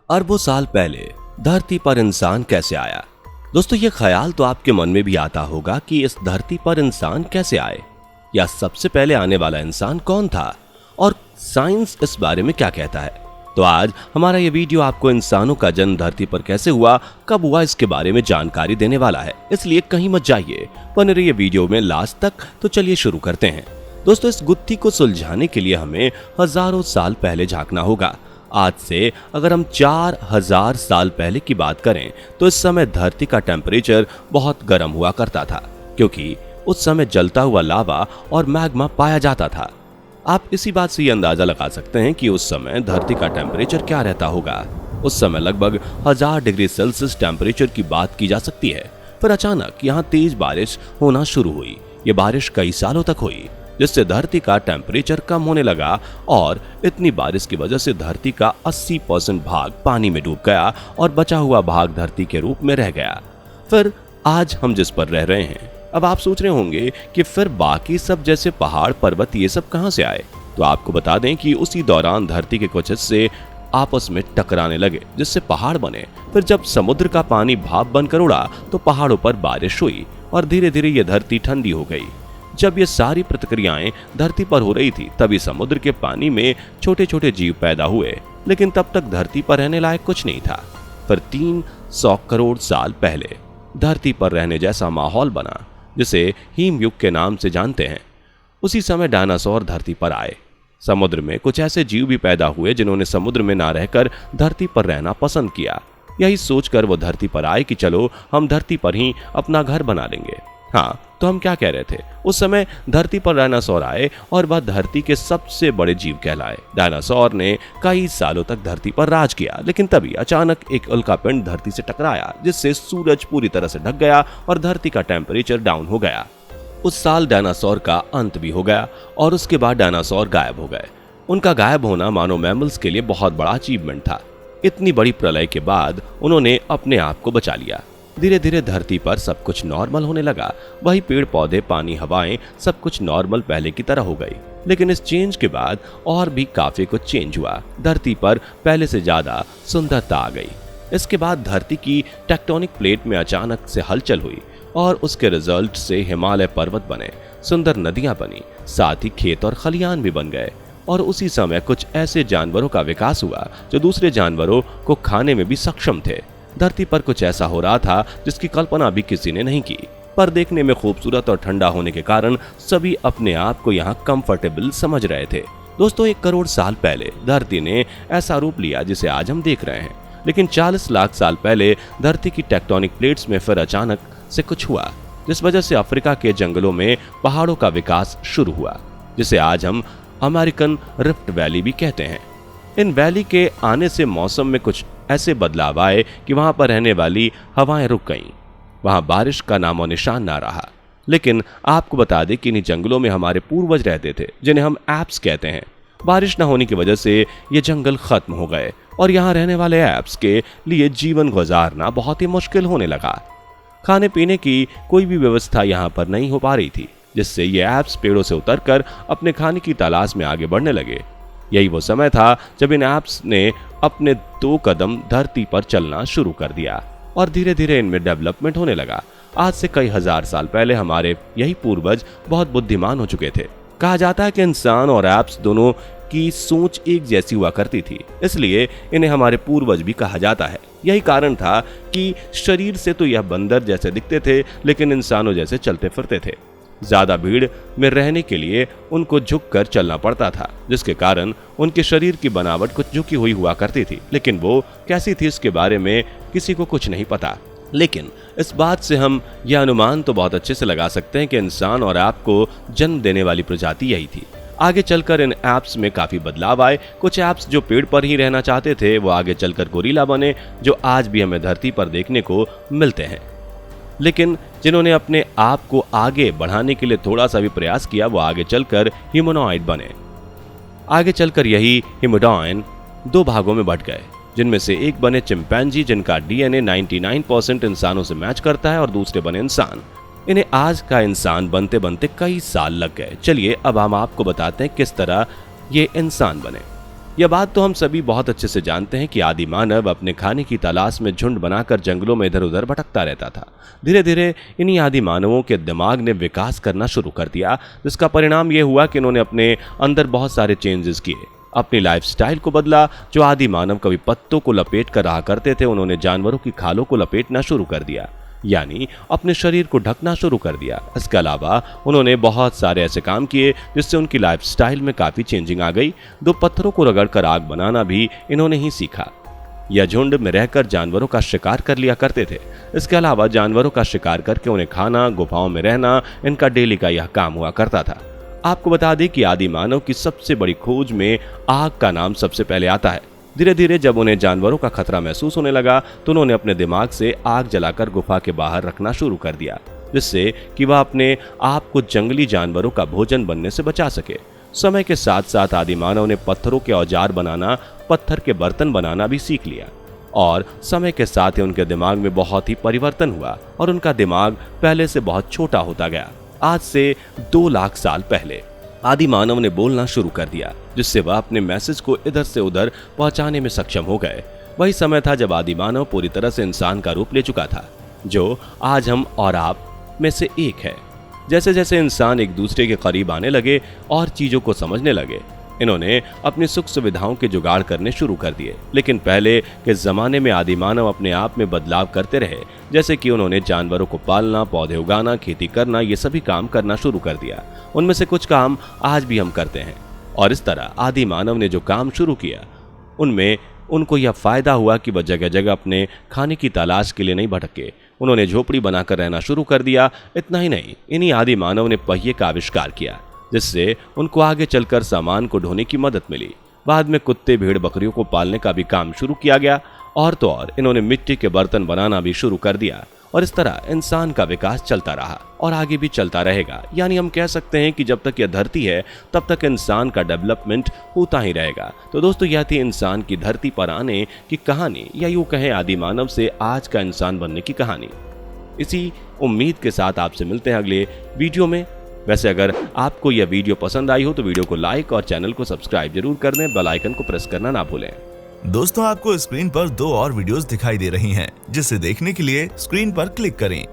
अरबों साल पहले धरती पर इंसान कैसे आया। दोस्तों, ये ख्याल तो आपके मन में भी आता होगा कि इस धरती पर इंसान कैसे आए, या सबसे पहले आने वाला इंसान कौन था और साइंस इस बारे में क्या कहता है। तो आज हमारा ये वीडियो आपको इंसानों का जन्म धरती पर कैसे हुआ, कब हुआ, इसके बारे में जानकारी देने वाला है, इसलिए कहीं मत जाइए, बने रहिए वीडियो में लास्ट तक। तो चलिए शुरू करते हैं। दोस्तों, इस गुत्थी को सुलझाने के लिए हमें हजारों साल पहले झांकना होगा। आज से अगर हम 4000 साल पहले की बात करें तो इस समय धरती का टेम्परेचर बहुत गर्म हुआ करता था, क्योंकि उस समय जलता हुआ लावा और मैग्मा पाया जाता था। आप इसी बात से ये अंदाजा लगा सकते हैं कि उस समय धरती का टेम्परेचर क्या रहता होगा। उस समय लगभग 1000 डिग्री सेल्सियस टेम्परेचर की बात की जा सकती है। फिर अचानक यहाँ तेज बारिश होना शुरू हुई। ये बारिश कई सालों तक हुई, जिससे धरती का टेम्परेचर कम होने लगा और इतनी बारिश की वजह से धरती का 80% भाग पानी में डूब गया और बचा हुआ भाग धरती के रूप में रह गया। फिर आज हम जिस पर रह रहे हैं। अब आप सोच रहे होंगे कि फिर बाकी सब जैसे पहाड़, पर्वत, ये सब कहां से आए। तो आपको बता दें कि उसी दौरान धरती के कुछ हिस्से आपस में टकराने लगे, जिससे पहाड़ बने। फिर जब समुद्र का पानी भाप बनकर उड़ा तो पहाड़ों पर बारिश हुई और धीरे धीरे ये धरती ठंडी हो गई। जब ये सारी प्रतिक्रियाएं धरती पर हो रही थी, तभी समुद्र के पानी में छोटे छोटे जीव पैदा हुए, लेकिन तब तक धरती पर रहने लायक कुछ नहीं था। फिर 300 करोड़ साल पहले धरती पर रहने जैसा माहौल बना, जिसे हिम युग के नाम से जानते हैं। उसी समय डायनासोर धरती पर आए। समुद्र में कुछ ऐसे जीव भी पैदा हुए जिन्होंने समुद्र में ना रहकर धरती पर रहना पसंद किया। यही सोचकर वो धरती पर आए कि चलो हम धरती पर ही अपना घर बना लेंगे। हाँ, तो हम क्या कह रहे थे, उस समय धरती पर डायनासोर आए और वह धरती के सबसे बड़े जीव कहलाए। डायनासोर ने कई सालों तक धरती पर राज किया, लेकिन तभी अचानक एक उल्कापिंड धरती से टकराया, जिससे सूरज पूरी तरह से ढक गया और धरती का टेम्परेचर डाउन हो गया। उस साल डायनासोर का अंत भी हो गया और उसके बाद डायनासोर गायब हो गए। उनका गायब होना मानो मैमल्स के लिए बहुत बड़ा अचीवमेंट था। इतनी बड़ी प्रलय के बाद उन्होंने अपने आप को बचा लिया। धीरे धीरे धरती पर सब कुछ नॉर्मल होने लगा। वही पेड़ पौधे, पानी, हवाएं, सब कुछ नॉर्मल पहले की तरह हो गई। लेकिन इस चेंज के बाद और भी काफी कुछ चेंज हुआ। धरती पर पहले से ज्यादा सुंदरता आ गई। इसके बाद धरती की टेक्टोनिक प्लेट में अचानक से हलचल हुई और उसके रिजल्ट से हिमालय पर्वत बने, सुंदर नदियां बनी, साथ ही खेत और खलियान भी बन गए। और उसी समय कुछ ऐसे जानवरों का विकास हुआ जो दूसरे जानवरों को खाने में भी सक्षम थे। धरती पर कुछ ऐसा हो रहा था जिसकी कल्पना भी किसी ने नहीं की, पर देखने में खूबसूरत और ठंडा होने के कारण सभी अपने आप को यहाँ कंफर्टेबल समझ रहे थे। दोस्तों, 1 करोड़ साल पहले धरती ने ऐसा रूप लिया जिसे आज हम देख रहे हैं। लेकिन 40 लाख साल पहले धरती की टेक्टोनिक प्लेट्स में फिर अचानक से कुछ हुआ, जिस वजह से अफ्रीका के जंगलों में पहाड़ों का विकास शुरू हुआ, जिसे आज हम अमेरिकन रिफ्ट वैली भी कहते हैं। इन वैली के आने से मौसम में कुछ ऐसे बदलाव आए कि वहां पर रहने वाली हवाएं रुक गईं। वहां बारिश का नामो निशान ना रहा। लेकिन आपको बता दें कि इन जंगलों में हमारे पूर्वज रहते थे, जिन्हें हम एप्स कहते हैं। बारिश न होने की वजह से ये जंगल खत्म हो गए और यहाँ रहने वाले एप्स के लिए जीवन गुजारना बहुत ही मुश्किल होने लगा। खाने पीने की कोई भी व्यवस्था यहाँ पर नहीं हो पा रही थी, जिससे ये एप्स पेड़ों से उतरकर अपने खाने की तलाश में आगे बढ़ने लगे। यही वो समय था जब इन एप्स ने अपने 2 कदम धरती पर चलना शुरू कर दिया और धीरे धीरे इनमें डेवलपमेंट होने लगा। आज से कई हजार साल पहले हमारे यही पूर्वज बहुत बुद्धिमान हो चुके थे। कहा जाता है कि इंसान और एप्स दोनों की सोच एक जैसी हुआ करती थी, इसलिए इन्हें हमारे पूर्वज भी कहा जाता है। यही कारण था कि शरीर से तो यह बंदर जैसे दिखते थे, लेकिन इंसानों जैसे चलते फिरते थे। ज्यादा भीड़ में रहने के लिए उनको झुककर चलना पड़ता था, जिसके कारण उनके शरीर की बनावट कुछ झुकी हुई हुआ करती थी, लेकिन वो कैसी थी इसके बारे में किसी को कुछ नहीं पता। लेकिन इस बात से हम यह अनुमान तो बहुत अच्छे से लगा सकते हैं कि इंसान और ऐप को जन्म देने वाली प्रजाति यही थी। आगे चलकर इन ऐप्स में काफी बदलाव आए। कुछ ऐप्स जो पेड़ पर ही रहना चाहते थे वो आगे चलकर गोरिल्ला बने, जो आज भी हमें धरती पर देखने को मिलते हैं। लेकिन जिन्होंने अपने आप को आगे बढ़ाने के लिए थोड़ा सा भी प्रयास किया वो आगे चलकर ह्यूमनॉइड बने। आगे चलकर यही ह्यूमनॉइड 2 भागों में बंट गए, जिनमें से एक बने चिंपैंजी जिनका डीएनए 99% इंसानों से मैच करता है और दूसरे बने इंसान। इन्हें आज का इंसान बनते बनते कई साल लग गए। चलिए अब हम आपको बताते हैं किस तरह ये इंसान बने। यह बात तो हम सभी बहुत अच्छे से जानते हैं कि आदि मानव अपने खाने की तलाश में झुंड बनाकर जंगलों में इधर उधर भटकता रहता था। धीरे धीरे इन्हीं आदि मानवों के दिमाग ने विकास करना शुरू कर दिया, जिसका परिणाम यह हुआ कि इन्होंने अपने अंदर बहुत सारे चेंजेस किए, अपनी लाइफस्टाइल को बदला। जो आदि मानव कभी पत्तों को लपेट कर रहा करते थे, उन्होंने जानवरों की खालों को लपेटना शुरू कर दिया, यानी अपने शरीर को ढकना शुरू कर दिया। इसके अलावा उन्होंने बहुत सारे ऐसे काम किए जिससे उनकी लाइफस्टाइल में काफी चेंजिंग आ गई। दो पत्थरों को रगड़कर आग बनाना भी इन्होंने ही सीखा। यह झुंड में रहकर जानवरों का शिकार कर लिया करते थे। इसके अलावा जानवरों का शिकार करके उन्हें खाना, गुफाओं में रहना, इनका डेली का यह काम हुआ करता था। आपको बता दें कि आदि मानव की सबसे बड़ी खोज में आग का नाम सबसे पहले आता है। धीरे धीरे जब उन्हें जानवरों का खतरा महसूस होने लगा तो उन्होंने अपने दिमाग से आग जलाकर गुफा के बाहर रखना शुरू कर दिया, जिससे कि वह अपने आप को जंगली जानवरों का भोजन बनने से बचा सके। समय के साथ साथ आदि मानव ने पत्थरों के औजार बनाना, पत्थर के बर्तन बनाना भी सीख लिया और समय के साथ ही उनके दिमाग में बहुत ही परिवर्तन हुआ और उनका दिमाग पहले से बहुत छोटा होता गया। आज से 2 लाख साल पहले आदि मानव ने बोलना शुरू कर दिया, जिससे वह अपने मैसेज को इधर से उधर पहुंचाने में सक्षम हो गए। वही समय था जब आदि मानव पूरी तरह से इंसान का रूप ले चुका था, जो आज हम और आप में से एक है। जैसे जैसे इंसान एक दूसरे के करीब आने लगे और चीजों को समझने लगे, इन्होंने अपनी सुख सुविधाओं के जुगाड़ करने शुरू कर दिए। लेकिन पहले के जमाने में आदि मानव अपने आप में बदलाव करते रहे, जैसे कि उन्होंने जानवरों को पालना, पौधे उगाना, खेती करना, ये सभी काम करना शुरू कर दिया। उनमें से कुछ काम आज भी हम करते हैं और इस तरह आदि मानव ने जो काम शुरू किया उनमें उनको यह फायदा हुआ कि वह जगह जगह अपने खाने की तलाश के लिए नहीं भटके। उन्होंने झोपड़ी बनाकर रहना शुरू कर दिया। इतना ही नहीं, इन्हीं आदि मानव ने पहिए का आविष्कार किया, जिससे उनको आगे चलकर सामान को ढोने की मदद मिली। बाद में कुत्ते, भेड़, बकरियों को पालने का भी काम शुरू किया गया और तो और इन्होंने मिट्टी के बर्तन बनाना भी शुरू कर दिया और इस तरह इंसान का विकास चलता रहा और आगे भी चलता रहेगा। यानी हम कह सकते हैं कि जब तक यह धरती है तब तक इंसान का डेवलपमेंट होता ही रहेगा। तो दोस्तों, यह थी इंसान की धरती पर आने की कहानी, या यूं कहें आदि मानव से आज का इंसान बनने की कहानी। इसी उम्मीद के साथ आपसे मिलते हैं अगले वीडियो में। वैसे अगर आपको यह वीडियो पसंद आई हो तो वीडियो को लाइक और चैनल को सब्सक्राइब जरूर कर दें, बेल आइकन को प्रेस करना ना भूलें। दोस्तों, आपको स्क्रीन पर 2 और वीडियोस दिखाई दे रही हैं, जिसे देखने के लिए स्क्रीन पर क्लिक करें